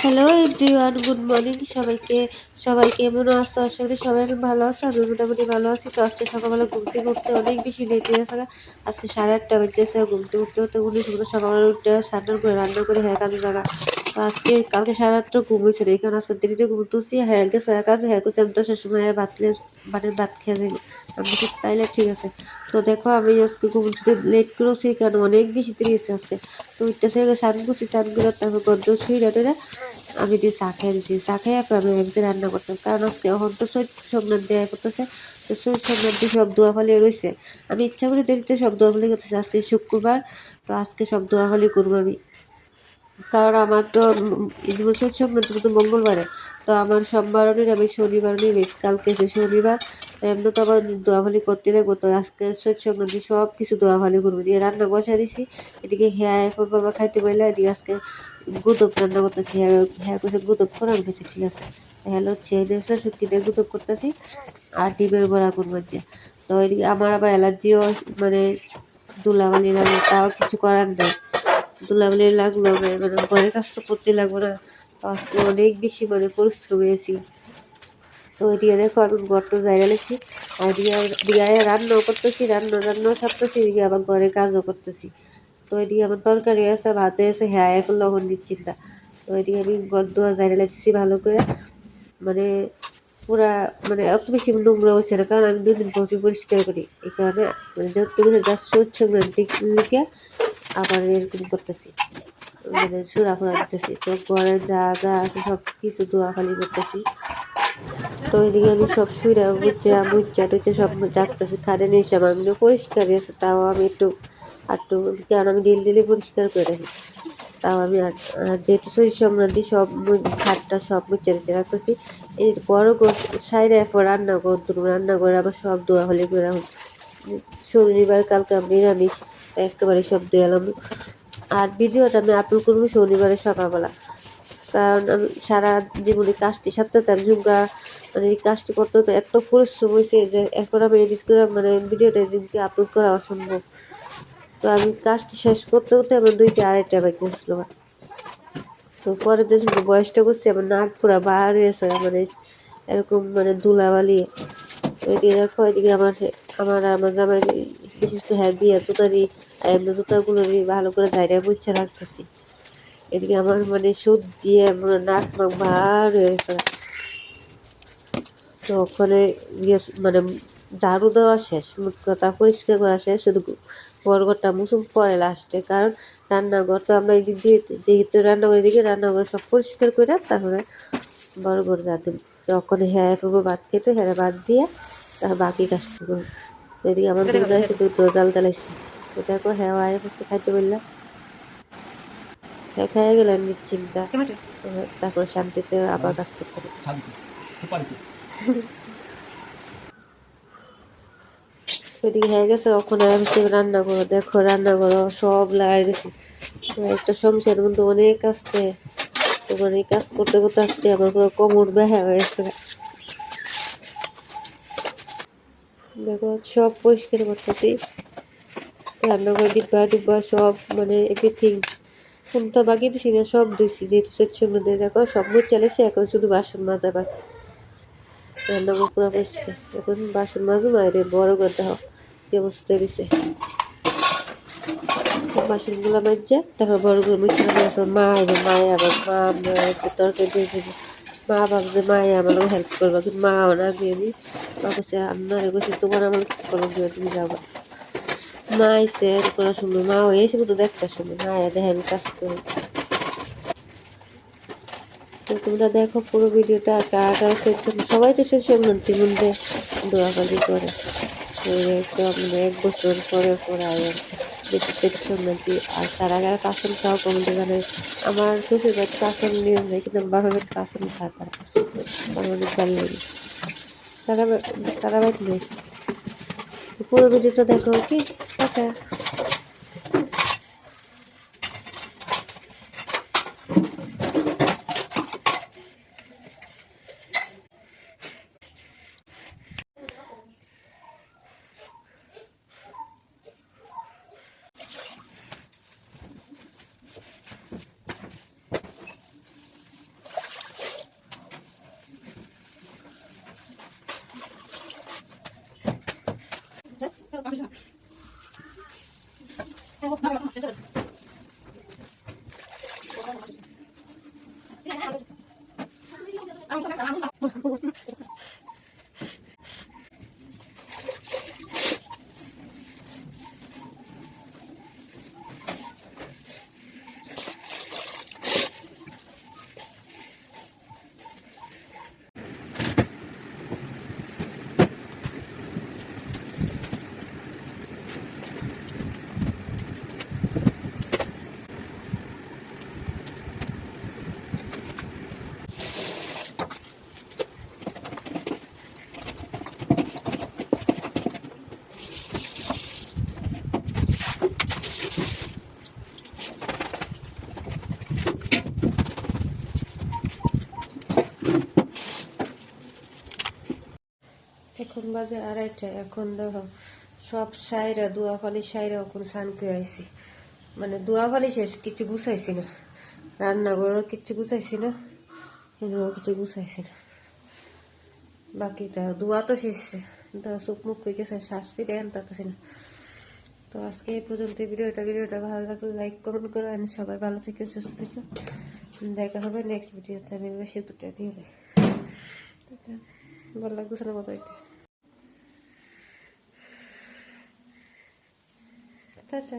Hello everyone, good morning সবাইকে। সবাই কেমন আছো? আশা করি সবাই অনেক ভালো আছো। আমি মোটামুটি ভালো আছি। তো আজকে সকালবেলা ঘুরতে ঘুরতে অনেক বেশি লেট হয়ে গেছে। আজকে 8:30 বেজেছে। ঘুরতে উঠতে উঠতে উনিশ সকালবেলা উঠতে স্নান করে রান্না করে হ্যাঁ কাজে জায়গা। তো আজকে কালকে 8:30 ঘুম হয়েছে না, কারণ আজকে দেরিতে ঘুমতেছি। হ্যাঁ গেছে কাজে, হ্যাঁ করছি আমি 10-এর সময় ভাত মানে ভাত খেয়ে যাইব। আমি বলছি তাইলে ঠিক আছে। তো দেখো আমি আজকে ঘুমতে লেট করেছি কারণ অনেক বেশি দেরি হয়েছে আজকে। তো উঠতেছে স্নান করছি, স্নান করে তারপর গদ্য শুই রাতে আমি দিয়ে চা খেয়ে দিচ্ছি। চা খেয়ে আমি ভেবেছি রান্না করতাম, কারণ আজকে এখন তো চৈত সংক্রান্ত দেওয়া করতেছে। তো চৈত সংক্রান্তি সব দোয়া ফালি রয়েছে। আমি ইচ্ছা করে দেরিতে সব দোয়া ফালি করতেছি। আজকে শুক্রবার, তো আজকে সব দোয়া ফালি করবো আমি, কারণ আমার তো চৈত সংক্রান্তি তো মঙ্গলবারে। তো আমার সোমবারও আমি শনিবার নিয়ে বেশ, কালকে যে শনিবার, তো এমনি তো আবার দোয়াফালি করতে লাগবো। তো আজকে চৈত সংক্রান্তি সব কিছু দোয়াফালি করবো দিয়ে রান্না বসা দিছি। এদিকে হ্যাঁ এখন বাবা খাইতে বললে, এদিকে আজকে গুদব রান্না করতেছি। হ্যাঁ হ্যাঁ করছে গুদব করে, আমি কাছে ঠিক আছে। হ্যালো চেয়ে শুটকি দিয়ে গুদব করতেছি আর ডিমের বড়া করবো যে। তো এদিকে আমার আবার অ্যালার্জিও মানে ধুলাবালি লাগে, তাও কিছু করার নাই। ধুলাবালি লাগলো মানে ঘরের কাজ তো করতে লাগবো না। তো আজকে অনেক বেশি মানে পরিশ্রম হয়েছি। তো ওইদিকে দেখো আমি ঘরটা জায়গা লেছি, আর এদিকে রান্নাও করতেছি, রান্নাও সারতেছি, এদিকে আবার ঘরের কাজও করতেছি। তো এদিকে আমার তরকারি আছে, ভাতে আছে, হ্যাঁ এখন লবণ চিন্তা। তো এদিকে আমি ঘর দোয়া জায়গা লেছি ভালো করে, মানে পুরা মানে অত বেশি নোংরা হয়েছে না, কারণ আমি 2 দিন পর পরিষ্কার করি। এই কারণে মানে যতটুকু যা স্বচ্ছ দিকে আবার এরকম করতেছি, মানে সুরা ফুরা দিতেছি। তো ঘরে যা যা আছে সব কিছু ধোয়াখালি করতেছি। তো এদিকে আমি সব শুইরা মুচ্চা টুচ্চা সব রাখতেছি। খাটে নিচে আমার মানে পরিষ্কার আছে, তাও আমি একটু কারণ আমি ডেলি পরিষ্কার করে রাখি। তাও আমি যেহেতু শরীর সংক্রান্তি সব খাটটা সব মুচ্চা টুচ্চা রাখতেছি। এর বড় সাইডে এরপর রান্না করে আবার সব ধোয়াখালি করে রাখুন। শনিবার কালকে আমি নিরামিষ, একেবারে সব ধুয়ালাম। আর ভিডিওটা আমি আপলোড করবো শনিবারের সকালবেলা, কারণ আমি সারা জীবনে কাজটি সারতে ঝুমকা মানে এই কাজটি করতে হতো, এত পরিশ্রম হয়েছে যে এরপর আমি এডিট করে মানে ভিডিওটা এডিটকে আপলোড করা অসম্ভব। তো আমি কাজটি শেষ করতে করতে আমার 2টা-2:30 বাজেছিল। তো পরের যে বয়সটা করছি আমার নাক পুরা বার হয়েছে, মানে এরকম মানে ধুলাবালি। ওইদিকে দেখো, ওইদিকে আমার জামাই বিশেষ করে হ্যাঁ বিয়া জুতারি এমনি জুতাগুলো ভালো করে জায়গায় মুছে রাখতেছি। এদিকে আমার মানে সুদ দিয়ে আমার নাক মাক ভার হয়ে গেছে। তো ওখানে মানে ঝাড়ু দেওয়া শেষ, মুখ কথা পরিষ্কার করা শেষ, শুধু বড়ঘরটা মুসুম পরে লাস্টে, কারণ রান্নাঘর তো আমরা এদিক দিয়ে যেহেতু রান্নাঘরের দিকে রান্নাঘর সব পরিষ্কার করে তারপরে বড়ঘর যা দিন। তো ওখানে হ্যাঁ ফুবো ভাত খেতে, হ্যাঁ ভাত দিয়ে তার বাকি কাজটা করবো। এদিকে আমার দুধ আছে, দুধ জাল দালাইছি। তো দেখো হ্যাঁ আয় বসে খাইতে বললাম, হ্যাঁ খাইয়া গেলেন নিশ্চিন্তা। তো তারপর শান্তিতে আবার কাজ করতে হবে। ওইদিকে হয়ে গেছে, ওখানে হচ্ছে রান্না করো। দেখো রান্না করো সব লাগাই দিছি। তো একটা সংসারের মধ্যে অনেক আসতে, তো মানে কাজ করতে করতে আজকে আমার পুরো কোমর ব্যথা হয়েছে। দেখো সব পরিষ্কার করতেছি, রান্নাঘর ডিব্বা ডিব্বা সব মানে এভরিথিং কোনটা বাকি দিছি না, সব দিছি। যেহেতু সেটার মধ্যে দেখো সব মুখ চালিয়েছি, এখন শুধু বাসন মাজা বাকি। রান্নাঘর পুরো পরিষ্কার, এখন বাসন মাজু মায়ের বড় করে দেখো কি অবস্থা দিছে। বাসনগুলো মাজছে তারপর বড় করে মুছে মা আইবে, মায়ে আবার মা একটু তরকারি দিয়েছে। মা ভাবছে মায়ে আমার হেল্প করবো, কিন্তু মাও না গিয়ে আমি মা কাছে আন্নারে গেছে, তোমার আমার কিছু করো গিয়ে তুমি যাবো। মা আইসে করার সময়, মাও এসে কিন্তু দেখটার সময় মা দেখে আমি কাজ করি। তো তোমরা দেখো পুরো ভিডিওটা, আর কারা কারা সবাই তো সেই সংক্রান্তির মধ্যে দোয়াবালি করে। একদম মানে 1 বছর পরে পরে আয় যেহেতু শেষ সংক্রান্তি। আর কারা কারা কাসন খাওয়া কমতে জানে। আমার শ্বশুর বাড়িতে কাসন নিয়ে যায়, কিন্তু আমার বাবার বাড়িতে কাসন খায় তারা, আমার অনেক ভালো লাগে। তারা তারা বাড়িতে নেই। পুরো ভিডিওটা দেখো, কি টাটা। এখন বাজে 2:30। এখন দেখো সব সাইরা দোয়াফালি সাইরা এখন স্নান করে আইছি, মানে দোয়াফালি শেষ, কিছু গুছাইছি না, রান্নাঘরও কিছু গুছাইছি না, এগুলো কিছু গুছাইছি না। বাকি দোয়া তো শেষছে, চোখ মুখ হয়ে গেছে, শ্বাস ফিরে আনতে পারতেছি না। তো আজকে এই পর্যন্ত ভিডিওটা ভালো লাগলে লাইক কমেন্ট করো, আমি সবাই ভালো থেকে সুস্থ থেকো। দেখা হবে নেক্সট ভিডিওতে। আমি বেশি দুটো দিয়ে দেয় ভালো লাগতেছে না মতো হইতে। টাটা।